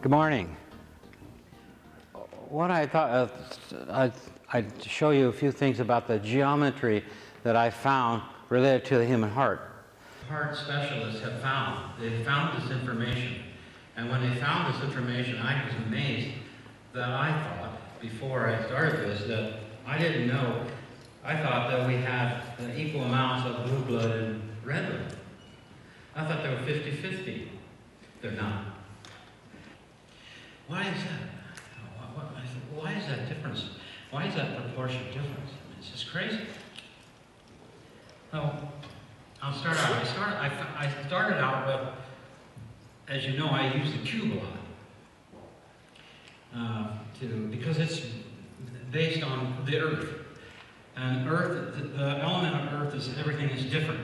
Good morning. What I thought, I'd show you a few things about the geometry that I found related to the human heart. Heart specialists have found this information. And when they found this information, I was amazed that I thought, before I started this, that I didn't know. I thought that we had equal amounts of blue blood and red blood. I thought they were 50-50. They're not. Why is that? Why is that difference? Why is that proportion difference? I mean, it's just crazy. So, I'll start out. I started out with, as you know, I use the cube a lot because it's based on the Earth. And Earth, the element of Earth is everything is different.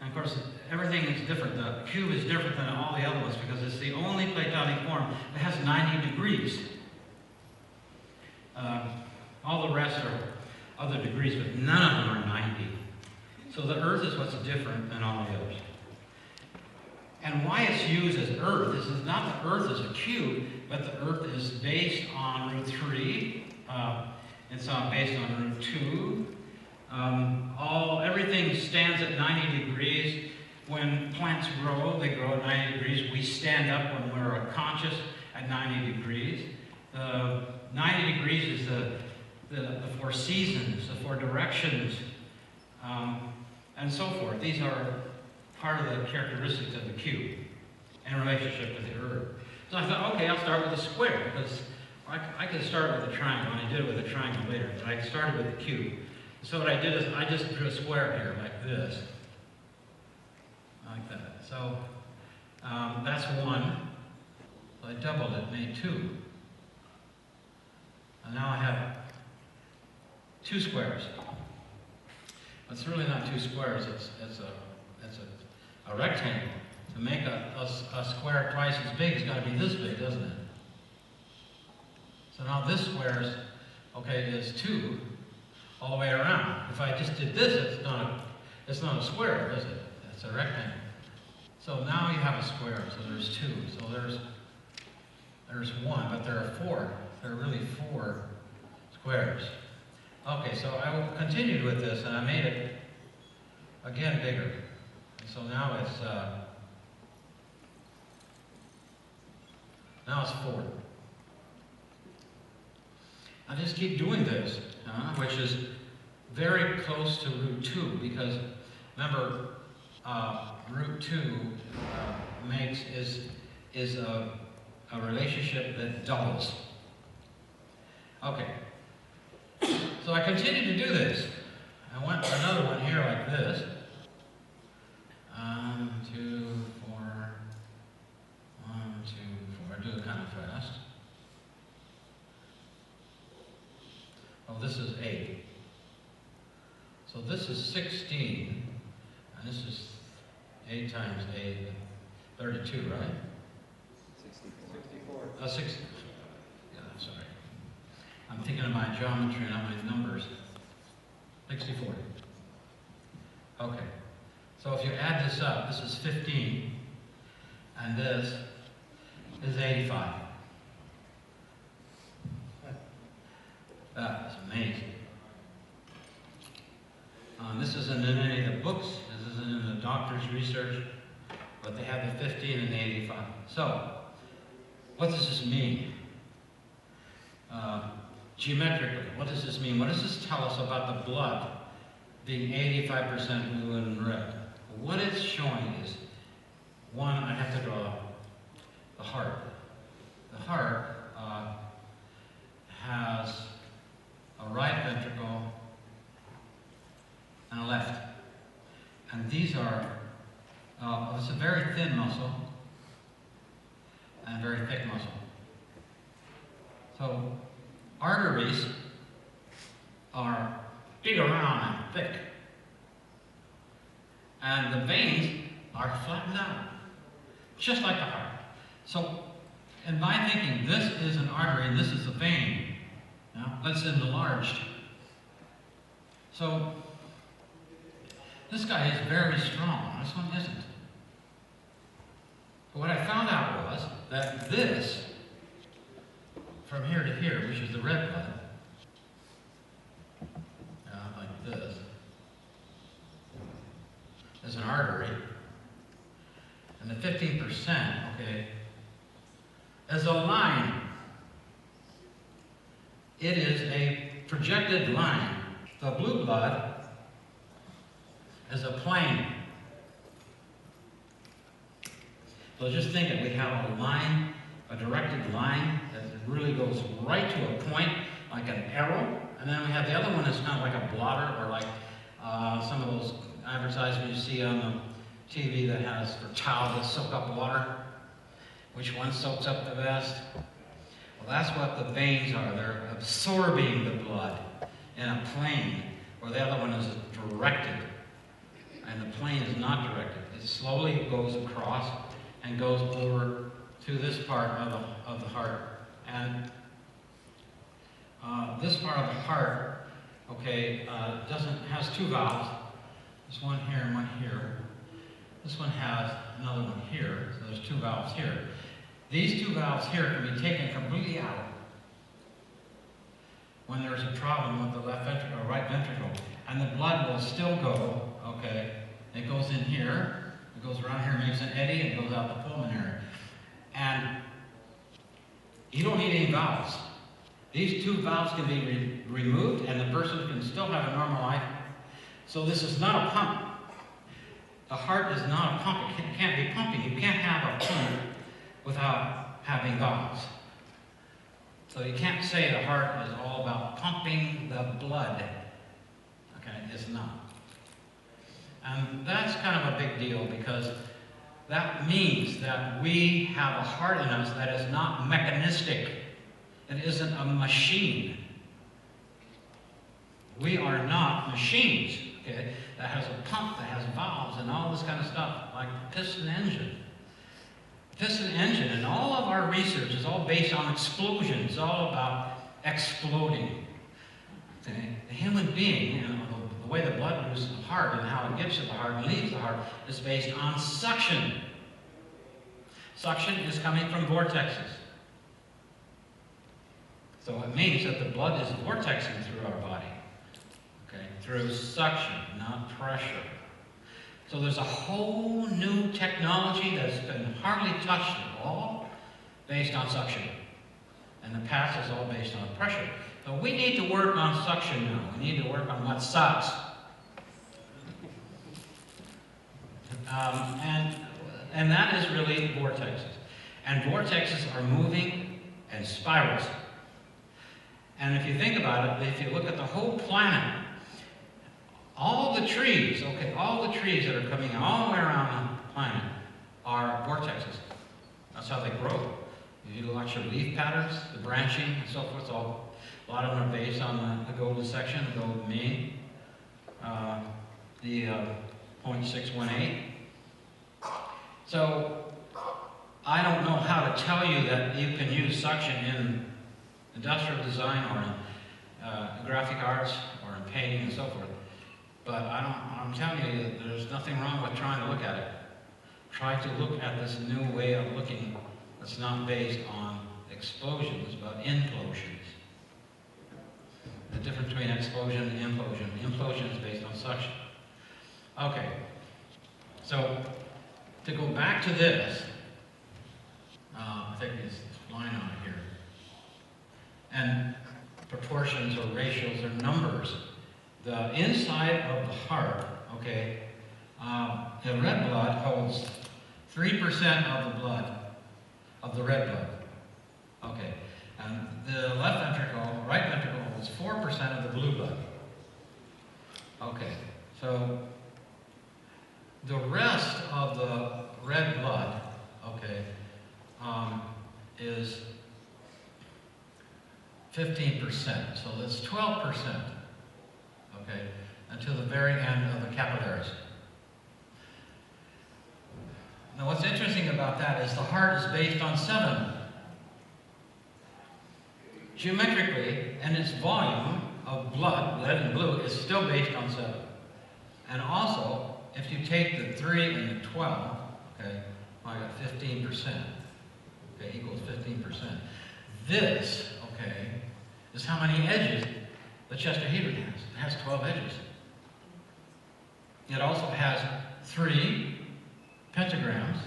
And of course, everything is different. The cube is different than all the other ones because it's the only platonic form that has 90 degrees. All the rest are other degrees, but none of them are 90. So the Earth is what's different than all the others. And why it's used as Earth is not the Earth as a cube, but the Earth is based on root 3. It's based on root 2. Everything stands at 90 degrees. When plants grow, they grow at 90 degrees. We stand up when we're conscious at 90 degrees. 90 degrees is the four seasons, the four directions, and so forth. These are part of the characteristics of the cube in relationship to the Earth. So I thought, okay, I'll start with a square, because I could start with a triangle, and I did it with a triangle later, but I started with the cube. So what I did is I just drew a square here, like this. Like that. So that's 1. So I doubled it, made 2. And now I have 2 squares. It's really not 2 squares, it's a rectangle. To make a square twice as big, it's got to be this big, doesn't it? So now this square is 2 all the way around. If I just did this, it's not a square, is it? It's a rectangle. So now you have a square, so there's 2. So there's 1, but there are 4. There are really 4 squares. Okay, so I will continue with this, and I made it again bigger. So now it's 4. I just keep doing this, which is very close to root 2, because remember, root 2 is a relationship that doubles. Okay. So I continue to do this. I went for another one here like this. 2, 4, 1, 2, 4. I do it kind of fast. Oh, this is 8. So this is 16, and this is 8 times 8, 32, right? 64. 60. Yeah, sorry. I'm thinking of my geometry and not my numbers. 64. Okay. So if you add this up, this is 15, and this is 85. That is amazing. This isn't in any of the books, this isn't in the doctor's research, but they have the 15 and the 85. So, what does this mean? Geometrically, what does this mean? What does this tell us about the blood being 85% blue and red? What if showing is, one, I have to draw the heart. The heart has a right ventricle and a left. And these are, it's a very thin muscle and a very thick muscle. So arteries are big around and thick. And the veins are flattened out, just like the heart. So, in my thinking, this is an artery and this is a vein, but it's enlarged. So, this guy is very strong, this one isn't. But what I found out was that this, from here to here, which is the red blood, like this, is an artery, and the 15%, okay, is a line. It is a projected line. The blue blood is a plane. So just think it, we have a line, a directed line that really goes right to a point, like an arrow, and then we have the other one that's kind of like a blotter, or like some of those advertisements you see on the TV that has for towels that soak up water. Which one soaks up the best? Well, that's what the veins are. They're absorbing the blood in a plane, where the other one is directed. And the plane is not directed. It slowly goes across and goes over to this part of the heart. And this part of the heart, okay, has two valves. There's one here and one here. This one has another one here, so there's two valves here. These two valves here can be taken completely out when there's a problem with the left ventricle or right ventricle, and the blood will still go, okay? It goes in here, it goes around here, makes an eddy, and goes out the pulmonary. And you don't need any valves. These two valves can be removed, and the person can still have a normal life. So this is not a pump. The heart is not a pump. It can't be pumping. You can't have a pump without having valves. So you can't say the heart is all about pumping the blood. Okay, it's not. And that's kind of a big deal, because that means that we have a heart in us that is not mechanistic. It isn't a machine. We are not machines, okay, that has a pump, that has valves and all this kind of stuff, like piston engine. Piston engine, and all of our research is all based on explosion. It's all about exploding. Okay? The human being, and the way the blood moves to the heart and how it gets to the heart and leaves the heart, is based on suction. Suction is coming from vortexes. So it means that the blood is vortexing through our body. Okay? Through suction, not pressure. So there's a whole new technology that's been hardly touched at all, based on suction. And the past is all based on pressure. So we need to work on suction now. We need to work on what sucks. And that is really vortexes. And vortexes are moving in spirals. And if you think about it, if you look at the whole planet, all the trees, okay, all the trees that are coming all the way around the planet are vortexes. That's how they grow. If you watch your leaf patterns, the branching, and so forth, a lot of them are based on the golden section, the golden mean, the 0.618. So I don't know how to tell you that you can use suction in industrial design or in graphic arts or in painting and so forth. But I'm telling you that there's nothing wrong with trying to look at it. Try to look at this new way of looking that's not based on explosions, but implosions. The difference between explosion and implosion. Implosion is based on suction. Okay, so to go back to this, I think this line on here, and proportions or ratios or numbers. The inside of the heart, okay, The red blood holds 3% of the blood, of the red blood. Okay, and the left ventricle, right ventricle holds 4% of the blue blood. Okay, so the rest of the red blood, okay, is 15%, so that's 12%, okay, until the very end of the capillaries. Now what's interesting about that is the heart is based on 7. Geometrically, and its volume of blood, lead and blue, is still based on 7. And also, if you take the 3 and the 12, okay, I got 15%, okay, equals 15%. This, okay, is how many edges the chestahedron has. It has 12 edges. It also has 3 pentagrams,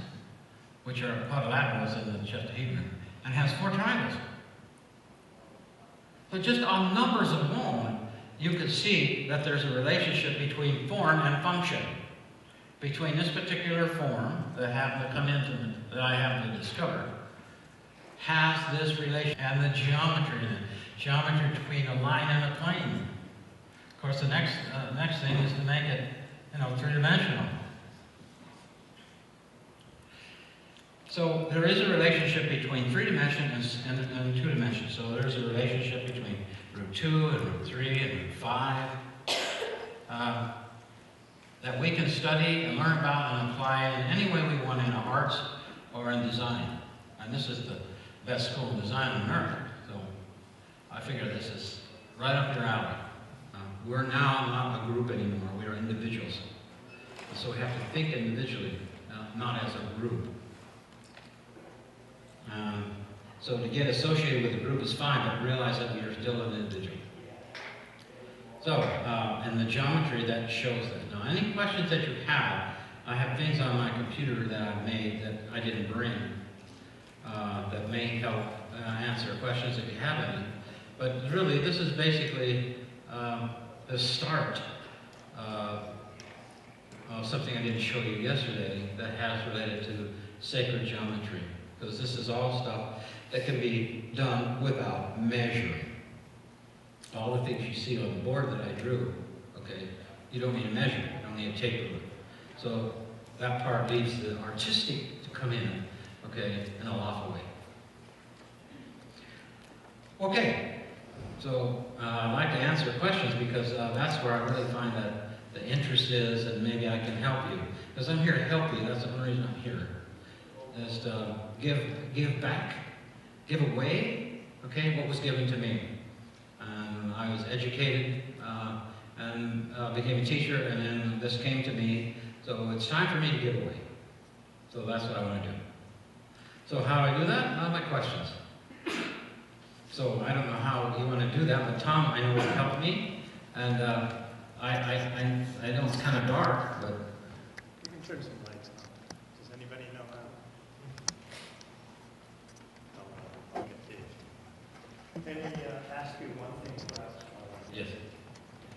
which are quadrilaterals in the chestahedron, and has 4 triangles. So just on numbers alone, you could see that there's a relationship between form and function. Between this particular form that I have to discover, has this relation, and the geometry in it. Geometry between a line and a plane. Of course, the next thing is to make it, three-dimensional. So there is a relationship between 3 dimensions and 2 dimensions. So there's a relationship between root 2 and root 3 and root 5 that we can study and learn about and apply in any way we want in arts or in design. And this is the best school in design on earth. So I figure this is right up your alley. We're now not a group anymore. We are individuals. So we have to think individually, not as a group. So to get associated with a group is fine, but realize that we are still an individual. So, and the geometry that shows that. Now, any questions that you have, I have things on my computer that I've made that I didn't bring that may help answer questions if you have any. But really, this is basically the start of something I didn't show you yesterday that has related to sacred geometry. Because this is all stuff that can be done without measuring. All the things you see on the board that I drew, okay, you don't need to measure, you don't need a tape ruler. So that part leaves the artistic to come in, okay, in a lawful way. Okay, so I'd like to answer questions because that's where I really find that the interest is, and maybe I can help you. Because I'm here to help you, that's the only reason I'm here. Is to give back, give away, okay, what was given to me. I was educated and became a teacher, and then this came to me, so it's time for me to give away. So that's what I want to do. So how do I do that? My questions. So I don't know how you want to do that, but Tom, I know, will help me, and I know it's kind of dark, but... You can turn some lights on. Does anybody know how? I'll get Dave. Can I ask you one thing about? Yes.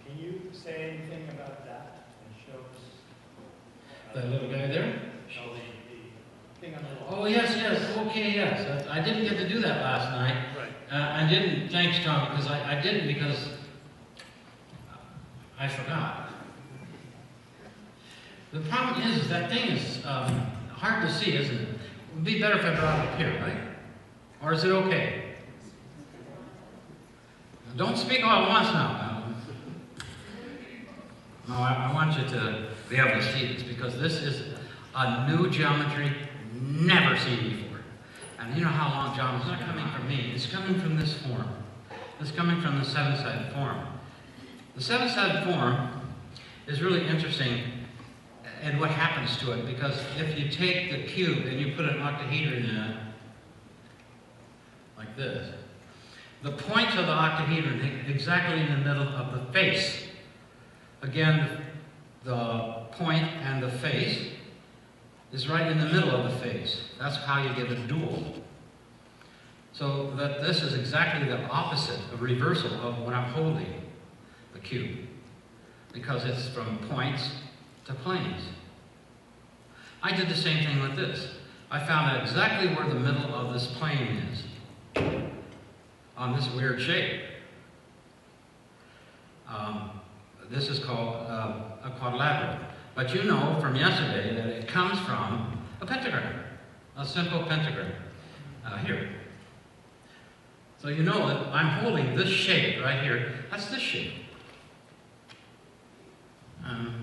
Can you say anything about that and show us? That little guy there? No, the thing on the wall. Oh, yes, okay, yes. I didn't get to do that last night. Right. I didn't, thanks, Tom, because I didn't because I forgot. The problem is that thing is hard to see, isn't it? It would be better if I brought it up here, right? Or is it okay? Don't speak all at once now. No, I want you to be able to see this because this is a new geometry never seen before. And you know how long geometry is not coming from me. It's coming from this form. It's coming from the 7-sided form. The 7-sided form is really interesting and what happens to it, because if you take the cube and you put an octahedron in it, like this, the points of the octahedron exactly in the middle of the face. Again, the point and the face is right in the middle of the face. That's how you get a dual. So that this is exactly the opposite, a reversal of when I'm holding the cube, because it's from points to planes. I did the same thing with this. I found out exactly where the middle of this plane is on this weird shape. This is called a quadrilateral. But you know from yesterday that it comes from a pentagram, a simple pentagram here. So you know that I'm holding this shape right here. That's this shape.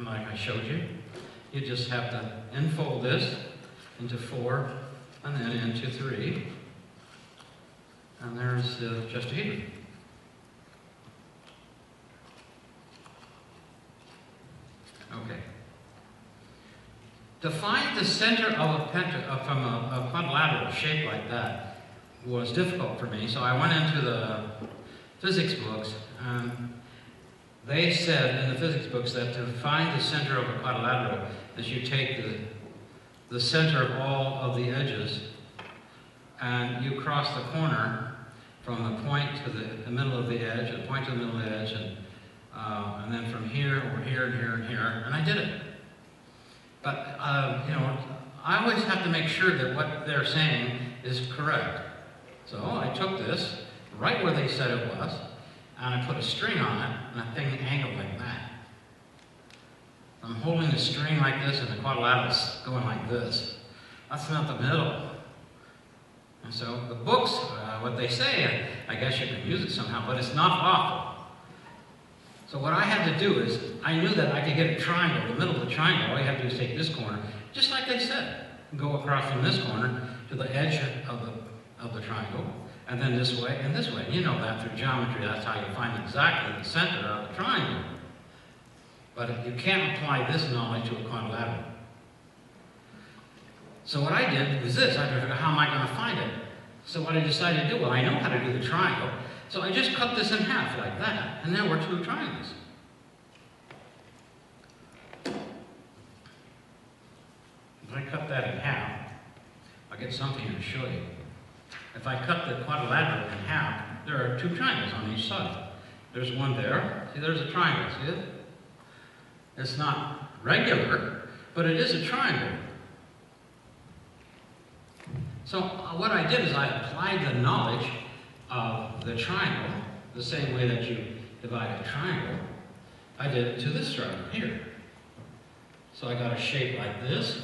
Like I showed you, you just have to enfold this into 4 and then into 3. And there's just a heater. Okay. To find the center of from a quadrilateral shape like that was difficult for me, so I went into the physics books, and they said in the physics books that to find the center of a quadrilateral is you take the center of all of the edges and you cross the corner from the point to the middle of the edge, the point to the middle of the edge, and then from here, over here, and here, and here, and I did it. But, you know, I always have to make sure that what they're saying is correct. So I took this, right where they said it was, and I put a string on it, and that thing angled like that. I'm holding the string like this, and the quadrilateral's going like this. That's not the middle. And so the books, what they say, I guess you can use it somehow, but it's not awful. So what I had to do is, I knew that I could get a triangle, the middle of the triangle. All you have to do is take this corner, just like they said. Go across from this corner to the edge of the triangle, and then this way and this way. You know that through geometry, that's how you find exactly the center of the triangle. But you can't apply this knowledge to a quadrilateral. So what I did was this. I figured, how am I going to find it? So what I decided to do, well, I know how to do the triangle. So I just cut this in half like that, and there were 2 triangles. If I cut that in half, I'll get something to show you. If I cut the quadrilateral in half, there are 2 triangles on each side. There's one there. See, there's a triangle. See it? It's not regular, but it is a triangle. So what I did is I applied the knowledge of the triangle, the same way that you divide a triangle. I did it to this triangle here. So I got a shape like this.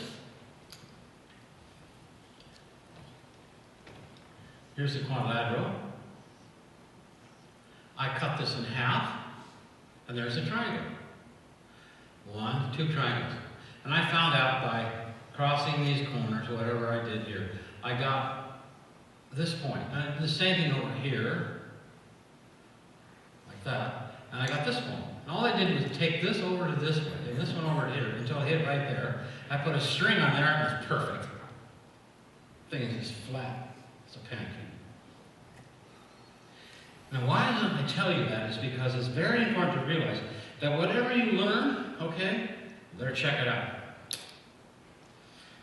Here's the quadrilateral. I cut this in half, and there's a triangle. 1, 2 triangles. And I found out by crossing these corners, whatever I did here, I got this point. And the same thing over here, like that, and I got this point. And all I did was take this over to this way, and this one over to here, until it hit right there. I put a string on there, and it's perfect. The thing is just flat. It's a pancake. Now, why did I tell you that? Is because it's very important to realize that whatever you learn, okay, you better check it out.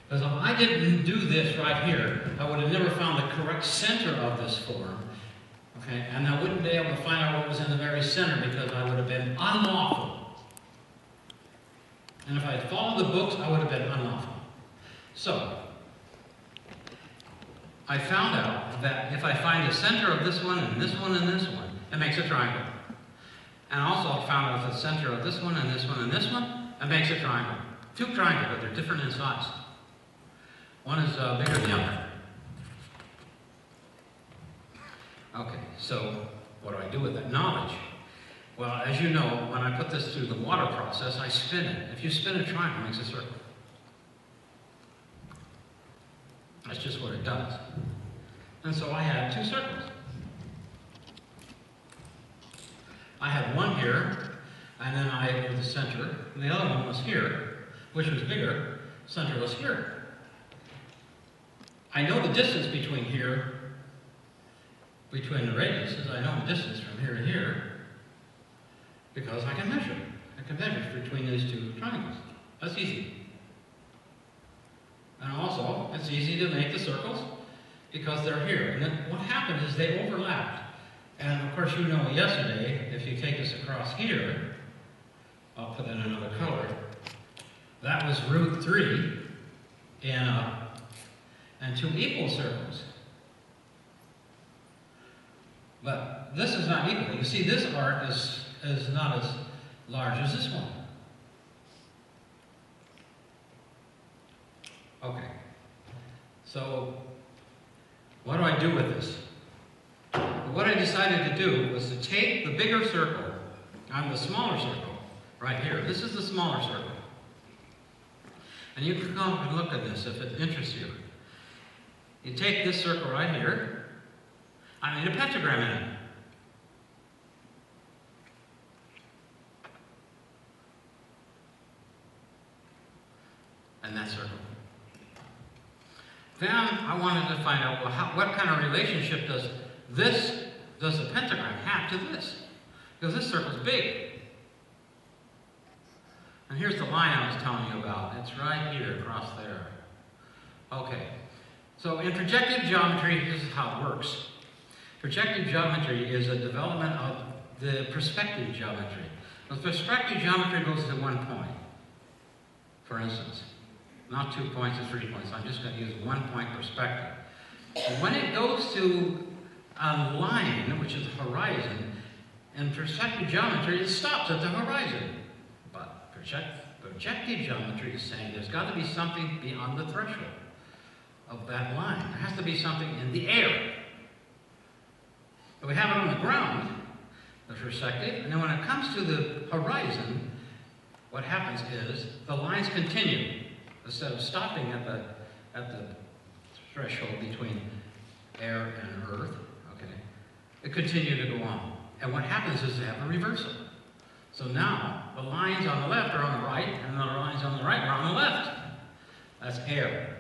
Because if I didn't do this right here, I would have never found the correct center of this form, okay, and I wouldn't be able to find out what was in the very center because I would have been unlawful. And if I had followed the books, I would have been unlawful. So, I found out that if I find the center of this one and this one and this one, it makes a triangle. And also I found out the center of this one and this one and this one, it makes a triangle. 2 triangles, but they're different in size. One is bigger than the other. Okay, so what do I do with that knowledge? Well, as you know, when I put this through the water process, I spin it. If you spin a triangle, it makes a circle. That's just what it does. And so I had 2 circles. I had one here, and then I had the center, and the other one was here, which was bigger. Center was here. I know the distance between here, between the radiuses. I know the distance from here to here, because I can measure. I can measure between these 2 triangles. That's easy. And also, it's easy to make the circles because they're here. And then what happened is they overlapped. And of course, you know yesterday, if you take this across here, I'll put in another color, that was root 3. and two equal circles. But this is not equal. You see, this arc is not as large as this one. Okay. So, what do I do with this? What I decided to do was to take the bigger circle on the smaller circle, right here. This is the smaller circle. And you can come and look at this if it interests you. You take this circle right here. I made a pentagram in it. And that circle. Then I wanted to find out, well, what kind of relationship does the pentagram have to this? Because this circle's big. And here's the line I was telling you about. It's right here, across there. Okay. So in projective geometry, this is how it works. Projective geometry is a development of the perspective geometry. The perspective geometry goes to one point, for instance. Not 2 points or 3 points. I'm just going to use 1 point perspective. And when it goes to a line, which is the horizon, in perspective geometry, it stops at the horizon. But projective geometry is saying there's got to be something beyond the threshold of that line. There has to be something in the air. But we have it on the ground, the perspective, and then when it comes to the horizon, what happens is the lines continue. Instead of stopping at the threshold between air and earth, okay, it continued to go on. And what happens is they have a reversal. So now the lines on the left are on the right, and the lines on the right are on the left. That's air.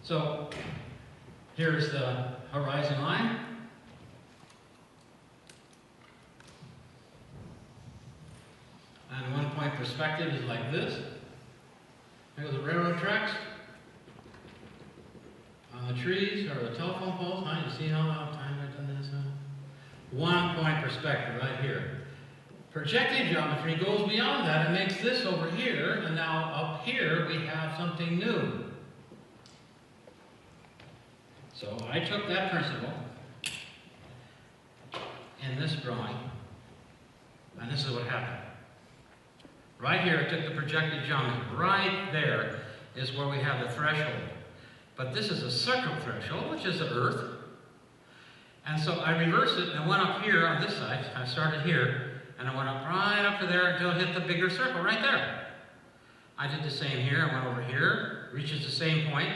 So here's the horizon line. And 1 point perspective is like this. Here's the railroad tracks. On the trees or the telephone poles. Huh? You see how long time I've done this? Huh? 1 point perspective right here. Projective geometry goes beyond that and makes this over here, and now up here we have something new. So I took that principle in this drawing, and this is what happened. Right here, I took the projective geometry. Right there is where we have the threshold. But this is a circle threshold, which is the Earth. And so I reversed it and went up here on this side. I started here, and I went up right up to there until it hit the bigger circle right there. I did the same here. I went over here, reaches the same point.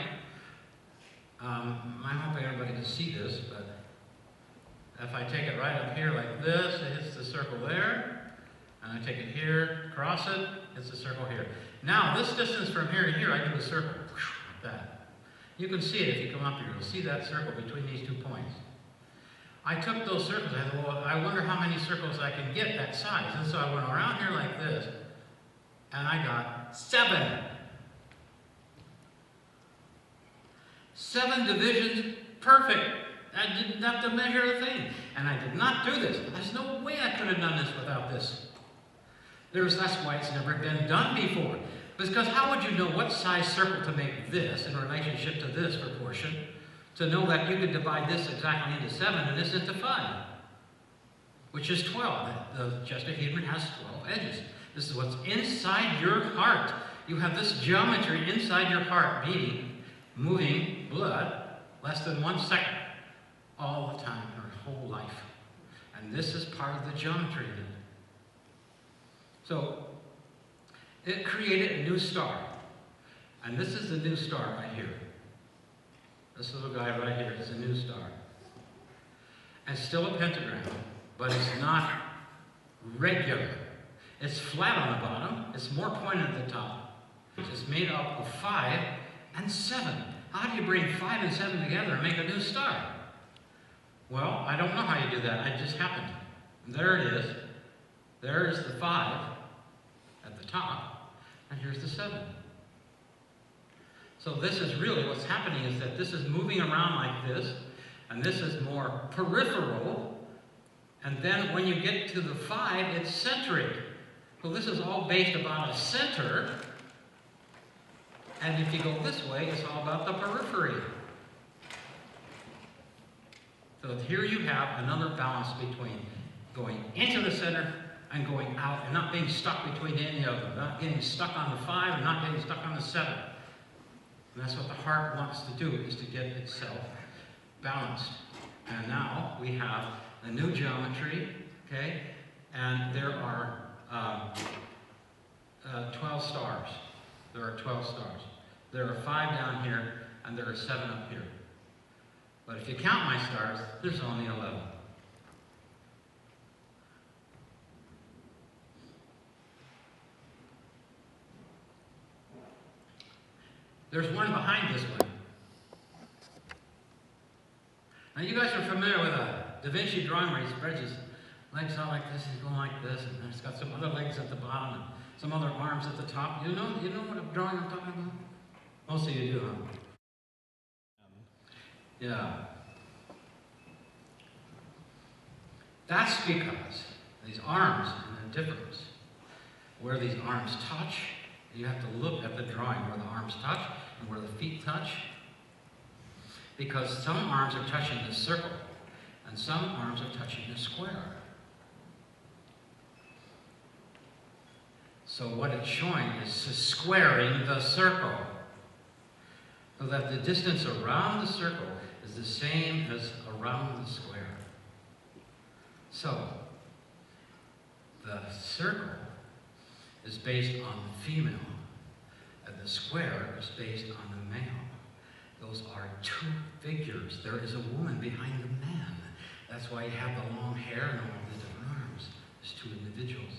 I'm hoping everybody can see this, but if I take it right up here like this, it hits the circle there. And I take it here, cross it, it's a circle here. Now, this distance from here to here, I do a circle, like that. You can see it if you come up here. You'll see that circle between these 2 points. I took those circles, I thought, well, I wonder how many circles I can get that size. And so I went around here like this, and I got 7. 7 divisions, perfect. I didn't have to measure a thing. And I did not do this. There's no way I could have done this without this. That's why it's never been done before. Because how would you know what size circle to make this in relationship to this proportion to know that you could divide this exactly into 7 and this into 5, which is 12. The Chesterhedron has 12 edges. This is what's inside your heart. You have this geometry inside your heart beating, moving blood less than 1 second all the time, your whole life. And this is part of the geometry of it. So, it created a new star. And this is the new star right here. This little guy right here is a new star. And still a pentagram, but it's not regular. It's flat on the bottom. It's more pointed at the top. It's made up of 5 and 7. How do you bring 5 and 7 together and make a new star? Well, I don't know how you do that. It just happened. And there it is. There is the 5 at the top, and here's the 7. So this is really what's happening, is that this is moving around like this, and this is more peripheral, and then when you get to the 5, it's centric. So this is all based upon a center, And if you go this way, it's all about the periphery. So here you have another balance between going into the center and going out, and not being stuck between any of them, not getting stuck on the 5 and not getting stuck on the 7. And that's what the heart wants to do, is to get itself balanced. And now we have a new geometry, okay? And there are 12 stars. There are 12 stars. There are 5 down here, and there are 7 up here. But if you count my stars, there's only 11. There's one behind this one. Now you guys are familiar with a Da Vinci drawing where he spreads his legs out like this, he's going like this, and there's got some other legs at the bottom and some other arms at the top. You know what drawing I'm talking about? Most of you do, huh? Yeah. That's because these arms and the difference where these arms touch. You have to look at the drawing where the arms touch and where the feet touch. Because some arms are touching the circle and some arms are touching the square. So what it's showing is squaring the circle. So that the distance around the circle is the same as around the square. So, the circle is based on the female, and the square is based on the male. Those are 2 figures. There is a woman behind the man. That's why you have the long hair and all the different arms. There's 2 individuals.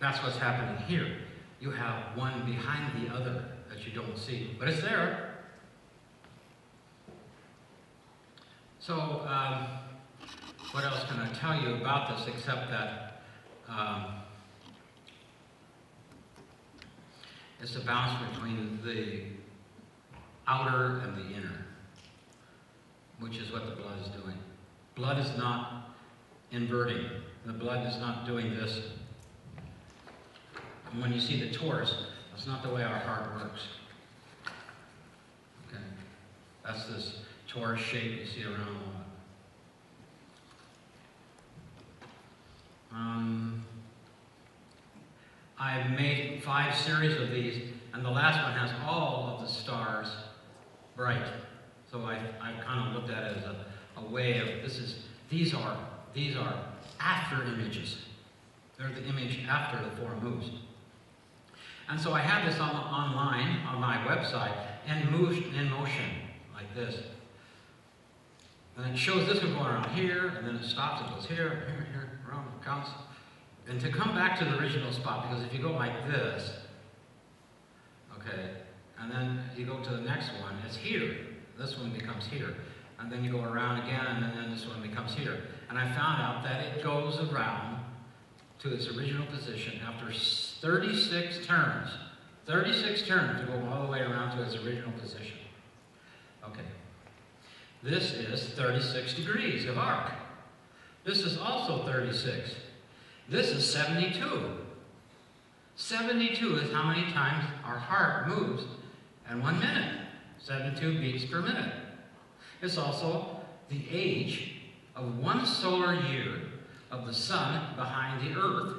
That's what's happening here. You have one behind the other that you don't see, but it's there. So, what else can I tell you about this except that it's a balance between the outer and the inner, which is what the blood is doing. Blood is not inverting. The blood is not doing this. And when you see the torus, that's not the way our heart works. Okay? That's this torus shape you see around a lot. I've made 5 series of these, and the last one has all of the stars bright. So I kind of looked at it as a way of, these are after images. They're the image after the 4 moves. And so I have this online on my website in motion, like this. And it shows this one going around here, and then it stops, it goes here, here, here, around, it counts. And to come back to the original spot, because if you go like this, okay, and then you go to the next one, it's here. This one becomes here. And then you go around again, and then this one becomes here. And I found out that it goes around to its original position after 36 turns. 36 turns to go all the way around to its original position. Okay. This is 36 degrees of arc. This is also 36. This is 72. 72 is how many times our heart moves in 1 minute. 72 beats per minute. It's also the age of 1 solar year of the sun behind the earth,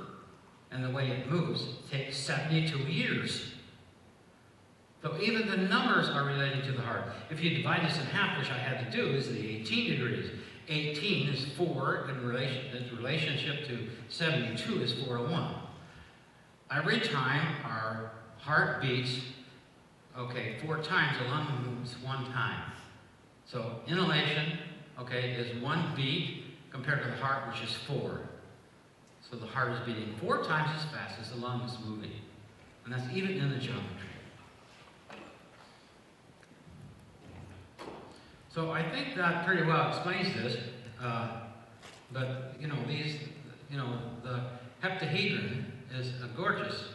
and the way it moves takes 72 years. So even the numbers are related to the heart. If you divide this in half, which I had to do, is the 18 degrees. 18 is 4 in relationship to 72 is 4 to 1. Every time our heart beats, okay, 4 times, the lung moves 1 time. So inhalation, okay, is 1 beat compared to the heart, which is 4. So the heart is beating 4 times as fast as the lung is moving. And that's even in the geometry. So I think that pretty well explains this. But the heptahedron is a gorgeous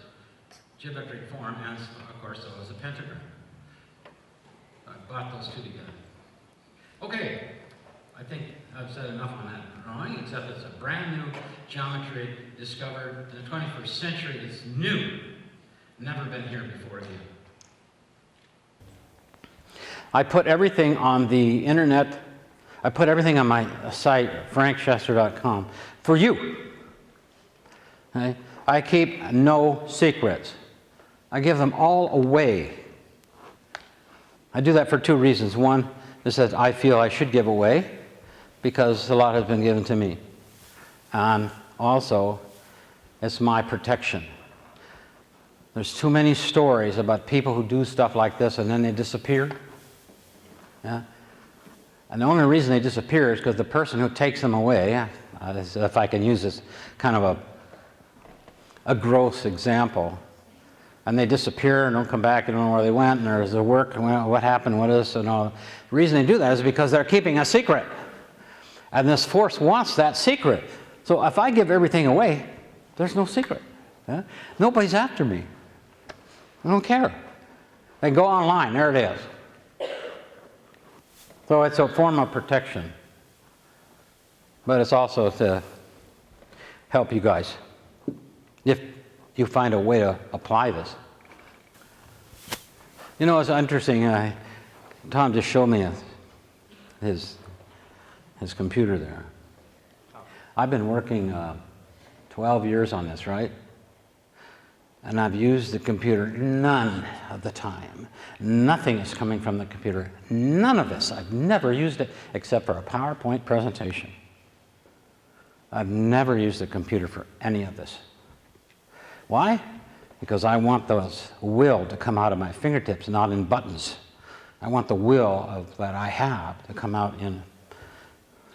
geometric form, and of course so is a pentagram. I brought those 2 together. Okay, I think I've said enough on that drawing, except it's a brand new geometry discovered in the 21st century. It's new. Never been here before again. I put everything on the internet. I put everything on my site, frankchester.com, for you. Okay? I keep no secrets. I give them all away. I do that for two reasons. One is that I feel I should give away because a lot has been given to me. And also, it's my protection. There's too many stories about people who do stuff like this and then they disappear. Yeah? And the only reason they disappear is because the person who takes them away, if I can use this kind of a gross example, and they disappear and don't come back, and don't know where they went, and there's the work, and what happened, what is, and all. The reason they do that is because they're keeping a secret. And this force wants that secret. So if I give everything away, there's no secret. Yeah? Nobody's after me. I don't care. They go online, there it is. So it's a form of protection. But it's also to help you guys. If you find a way to apply this. You know, it's interesting. Tom just showed me his computer there. I've been working 12 years on this, right? And I've used the computer none of the time. Nothing is coming from the computer. None of this. I've never used it except for a PowerPoint presentation. I've never used the computer for any of this. Why? Because I want the will to come out of my fingertips, not in buttons. I want the will that I have to come out in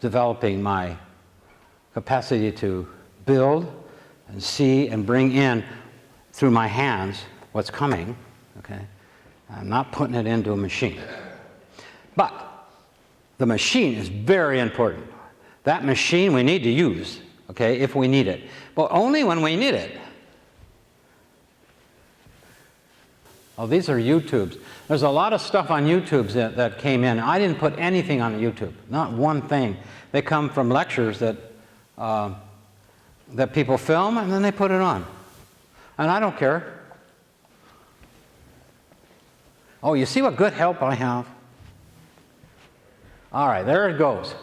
developing my capacity to build and see and bring in through my hands what's coming, okay? I'm not putting it into a machine. But the machine is very important. That machine we need to use, okay, if we need it. But only when we need it. Oh, these are YouTubes. There's a lot of stuff on YouTube that came in. I didn't put anything on YouTube, not one thing. They come from lectures that people film and then they put it on. And I don't care. Oh, you see what good help I have? All right, there it goes.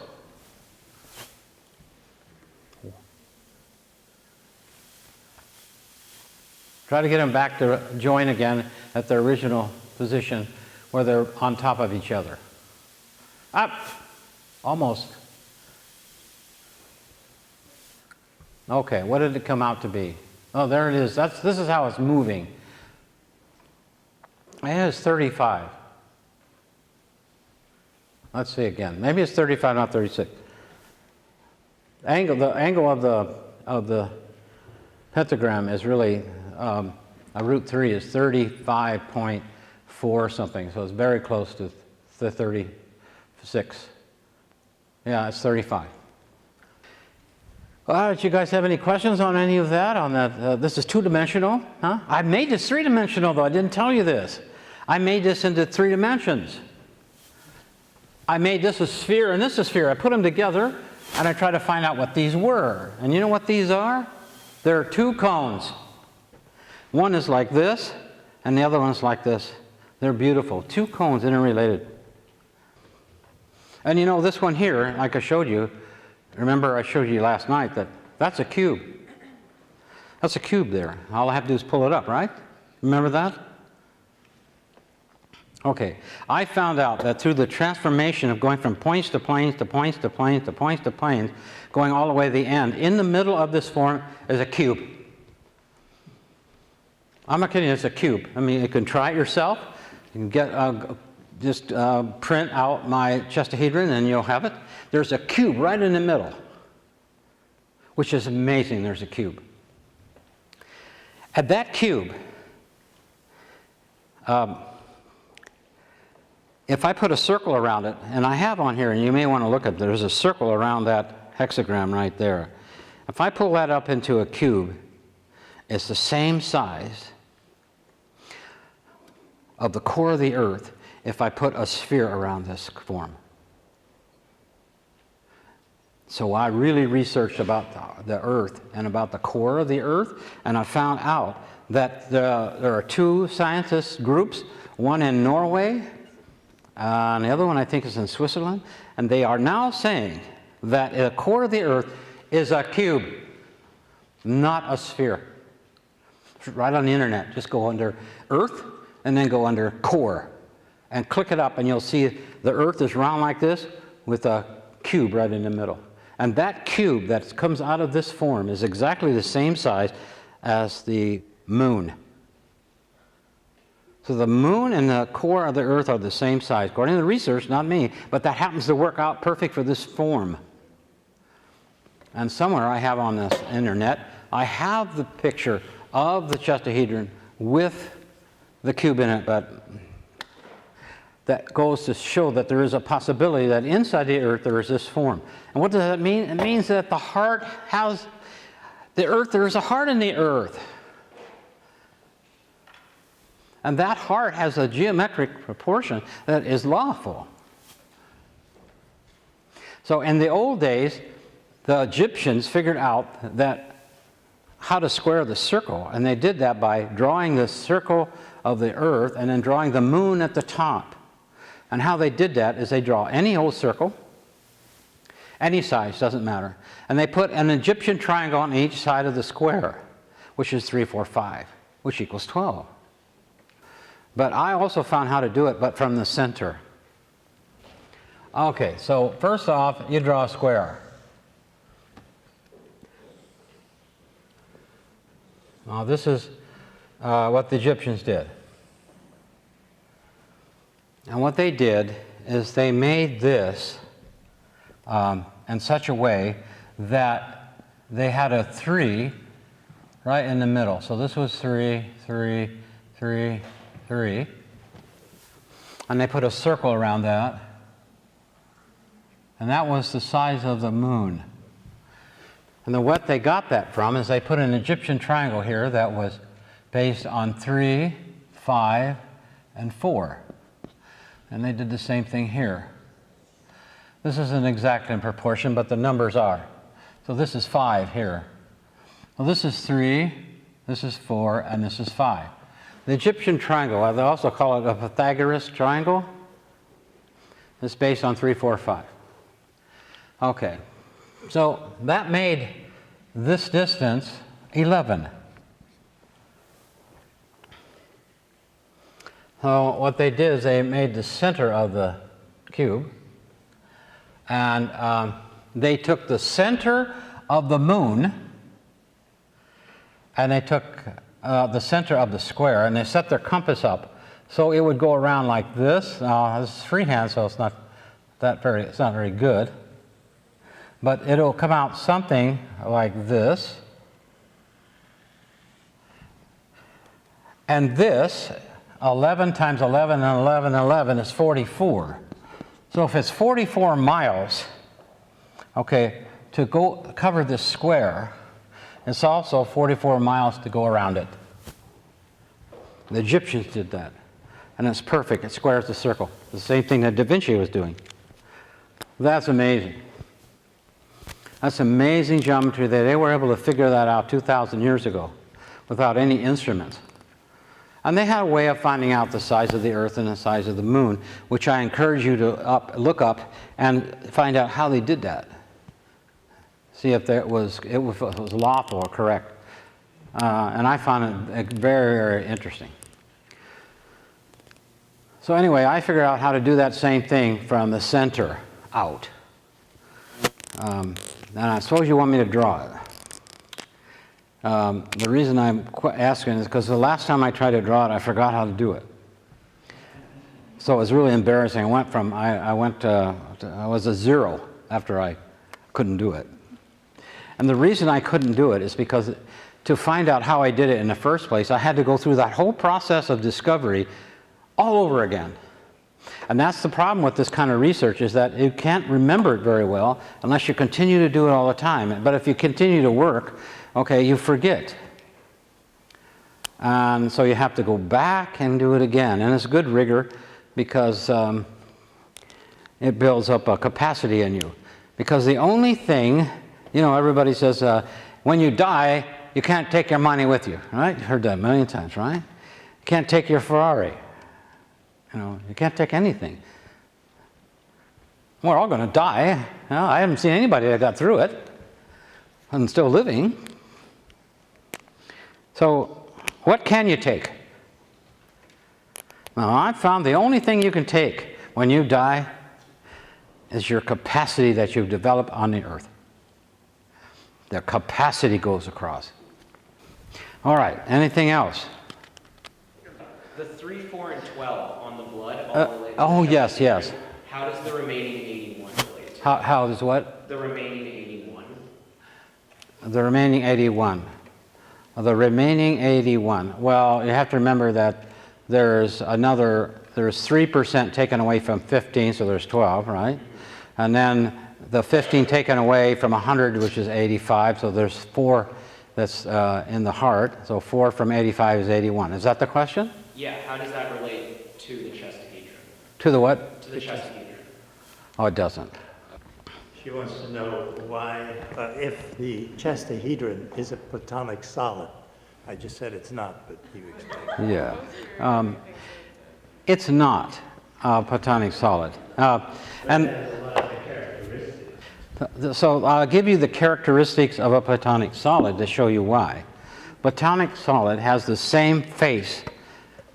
Try to get them back to join again at their original position where they're on top of each other. Up! Almost. Okay, what did it come out to be? Oh, there it is. This is how it's moving. It is 35. Let's see again. Maybe it's 35, not 36. The angle of the pentagram is really a root 3 is 35.4 something, so it's very close to the 36. Yeah, it's 35. Did you guys have any questions on any of that? On that, this is two-dimensional, huh? I made this three-dimensional, though. I didn't tell you this. I made this into 3 dimensions. I made this a sphere and this a sphere. I put them together, and I tried to find out what these were. And you know what these are? They're 2 cones. One is like this, and the other one's like this. They're beautiful. 2 cones interrelated. And you know, this one here, like I showed you, remember I showed you last night that's a cube. That's a cube there. All I have to do is pull it up, right? Remember that? Okay. I found out that through the transformation of going from points to planes to points to planes to points to planes, going all the way to the end, in the middle of this form is a cube. I'm not kidding, it's a cube. I mean, you can try it yourself. You can get just print out my chestahedron and you'll have it. There's a cube right in the middle, which is amazing. There's a cube. At that cube, if I put a circle around it, and I have on here, and you may want to look at it, there's a circle around that hexagram right there. If I pull that up into a cube, it's the same size of the core of the earth if I put a sphere around this form. So I really researched about the Earth and about the core of the Earth, and I found out that there are two scientist groups, one in Norway, and the other one I think is in Switzerland, and they are now saying that the core of the Earth is a cube, not a sphere. Right on the internet, just go under Earth and then go under core and click it up, and you'll see the Earth is round like this with a cube right in the middle. And that cube that comes out of this form is exactly the same size as the moon. So the moon and the core of the Earth are the same size, according to the research, not me, but that happens to work out perfect for this form. And somewhere I have on this internet, I have the picture of the tetrahedron with the cube in it, but that goes to show that there is a possibility that inside the Earth there is this form. And what does that mean? It means that the heart has the Earth, there is a heart in the Earth. And that heart has a geometric proportion that is lawful. So in the old days, the Egyptians figured out that how to square the circle, and they did that by drawing the circle of the Earth and then drawing the moon at the top. And how they did that is they draw any old circle, any size, doesn't matter, and they put an Egyptian triangle on each side of the square, which is 3, 4, 5, which equals 12. But I also found how to do it, but from the center. Okay, so first off, you draw a square. Now this is what the Egyptians did. And what they did is they made this in such a way that they had a 3 right in the middle. So this was 3, 3, 3, 3. And they put a circle around that. And that was the size of the moon. And then what they got that from is they put an Egyptian triangle here that was based on 3, 5, and 4. And they did the same thing here. This isn't exact in proportion, but the numbers are. So this is 5 here. Well, this is 3, this is 4, and this is 5. The Egyptian triangle, they also call it a Pythagoras triangle. It's based on 3, 4, 5. Okay, so that made this distance 11. So what they did is they made the center of the cube, and they took the center of the moon, and they took the center of the square, and they set their compass up so it would go around like this. Now this is freehand, so it's not very good, but it'll come out something like this, and this 11 times 11 and 11 and 11 is 44. So if it's 44 miles, okay, to go cover this square, it's also 44 miles to go around it. The Egyptians did that, and it's perfect. It squares the circle. The same thing that Da Vinci was doing. That's amazing. That's amazing geometry that they were able to figure that out 2,000 years ago without any instruments. And they had a way of finding out the size of the Earth and the size of the moon, which I encourage you to look up and find out how they did that. See if it was lawful or correct. And I found it very, very interesting. So anyway, I figured out how to do that same thing from the center out. And I suppose you want me to draw it. The reason I'm asking is because the last time I tried to draw it, I forgot how to do it. So it was really embarrassing. I was a 0 after I couldn't do it. And the reason I couldn't do it is because to find out how I did it in the first place, I had to go through that whole process of discovery all over again. And that's the problem with this kind of research, is that you can't remember it very well unless you continue to do it all the time. But if you continue to work, okay, you forget. And so you have to go back and do it again. And it's good rigor because it builds up a capacity in you. Because the only thing, you know, everybody says, when you die, you can't take your money with you, right? You've heard that a million times, right? You can't take your Ferrari. You know, you can't take anything. We're all going to die. You know, I haven't seen anybody that got through it and still living. So, what can you take? Now, I've found the only thing you can take when you die is your capacity that you've developed on the earth. The capacity goes across. All right, anything else? The 3, 4, and 12 on the blood all relate to oh, the yes, yes. How does the remaining 81 relate to? How does what? The remaining 81. The remaining 81. The remaining 81. Well, you have to remember that there's 3% taken away from 15, so there's 12, right? And then the 15 taken away from 100, which is 85, so there's 4 that's in the heart. So 4 from 85 is 81. Is that the question? Yeah, how does that relate to the chestahedron? To the what? To the chestahedron. Oh, it doesn't. She wants to know why, if the chestahedron is a platonic solid. I just said it's not, but you explained. Yeah. It's not a platonic solid. So I'll give you the characteristics of a platonic solid to show you why. Platonic solid has the same face,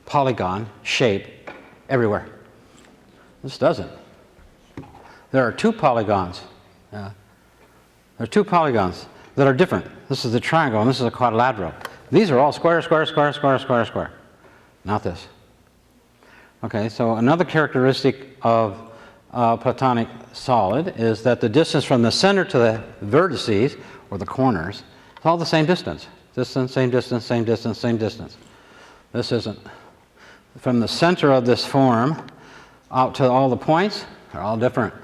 polygon, shape everywhere. This doesn't. There are 2 polygons. There are 2 polygons that are different. This is a triangle and this is a quadrilateral. These are all square, square, square, square, square, square. Not this. Okay, so another characteristic of platonic solid is that the distance from the center to the vertices, or the corners, is all the same distance. Distance, same distance, same distance, same distance. This isn't. From the center of this form out to all the points, they're all different.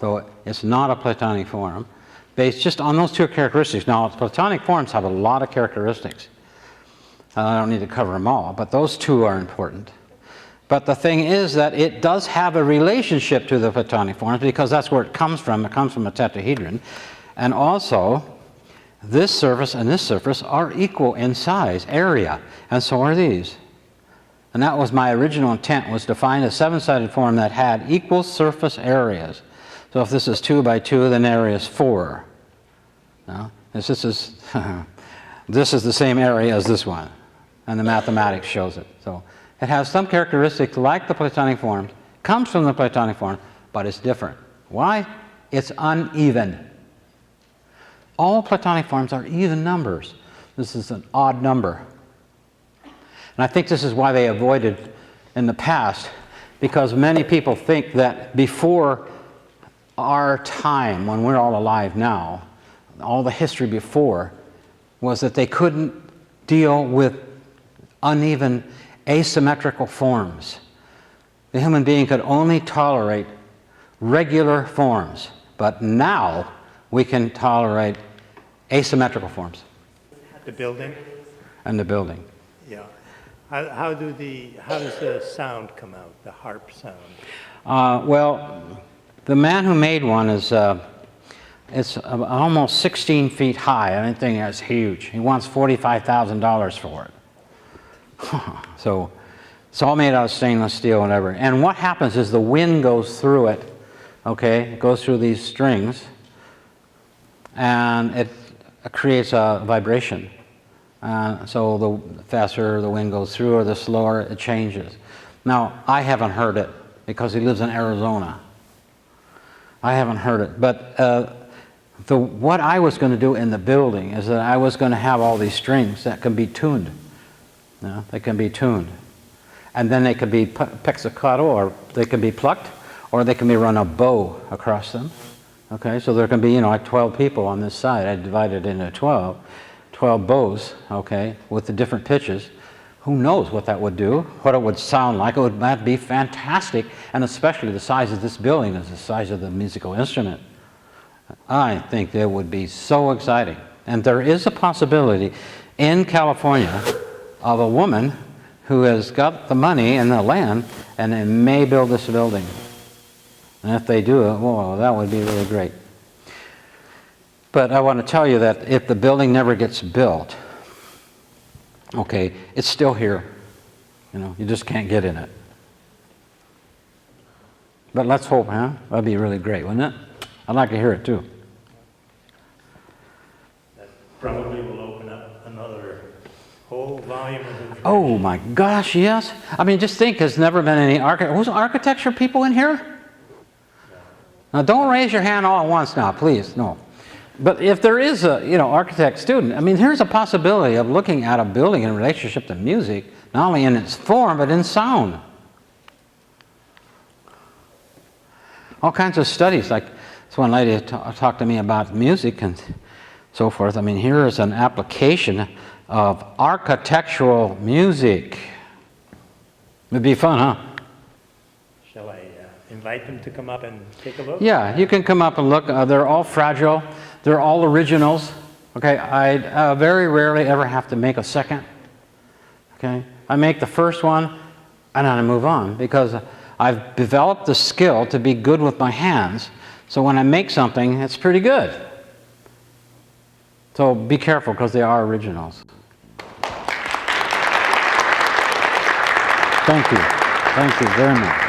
So it's not a platonic form based just on those 2 characteristics. Now, platonic forms have a lot of characteristics. I don't need to cover them all, but those 2 are important. But the thing is that it does have a relationship to the platonic forms because that's where it comes from. It comes from a tetrahedron. And also, this surface and this surface are equal in size, area, and so are these. And that was my original intent, was to find a 7-sided form that had equal surface areas. So if this is 2 by 2, then area is 4. Now, this is this is the same area as this one, and the mathematics shows it. So it has some characteristics like the platonic forms, comes from the platonic form, but it's different. Why? It's uneven. All platonic forms are even numbers. This is an odd number. And I think this is why they avoided in the past, because many people think that before our time, when we're all alive now, all the history before was that they couldn't deal with uneven, asymmetrical forms. The human being could only tolerate regular forms, but now we can tolerate asymmetrical forms. The building? And the building. Yeah. How does the sound come out, the harp sound? Well, the man who made one is it's almost 16 feet high. I think that's huge. He wants $45,000 for it. So it's all made out of stainless steel, whatever. And what happens is the wind goes through it. Okay, it goes through these strings, and it creates a vibration. So the faster the wind goes through or the slower it changes. Now, I haven't heard it because he lives in Arizona. I haven't heard it. But what I was going to do in the building is that I was going to have all these strings that can be tuned. You know, they can be tuned. And then they can be pizzicato, or they can be plucked, or they can be run a bow across them. Okay, so there can be, like 12 people on this side. I divided it into 12 bows, okay, with the different pitches. Who knows what that would do, what it would sound like. That'd be fantastic, and especially the size of this building is the size of the musical instrument. I think that would be so exciting. And there is a possibility in California of a woman who has got the money and the land, and they may build this building. And if they do it, well, that would be really great. But I want to tell you that if the building never gets built, okay, it's still here. You know, you just can't get in it. But let's hope, huh? That'd be really great, wouldn't it? I'd like to hear it too. That probably will open up another whole volume of information. Oh my gosh, yes. I mean, just think, there's never been any who's architecture people in here? Now, don't raise your hand all at once now, please, no. But if there is a, architect student, I mean, here's a possibility of looking at a building in relationship to music, not only in its form, but in sound. All kinds of studies, like this one lady talked to me about music and so forth. I mean, here is an application of architectural music. It'd be fun, huh? Shall I invite them to come up and take a look? Yeah, you can come up and look. They're all fragile. They're all originals. Okay, I very rarely ever have to make a second. Okay, I make the first one and then I move on because I've developed the skill to be good with my hands. So when I make something, it's pretty good. So be careful because they are originals. Thank you. Thank you very much.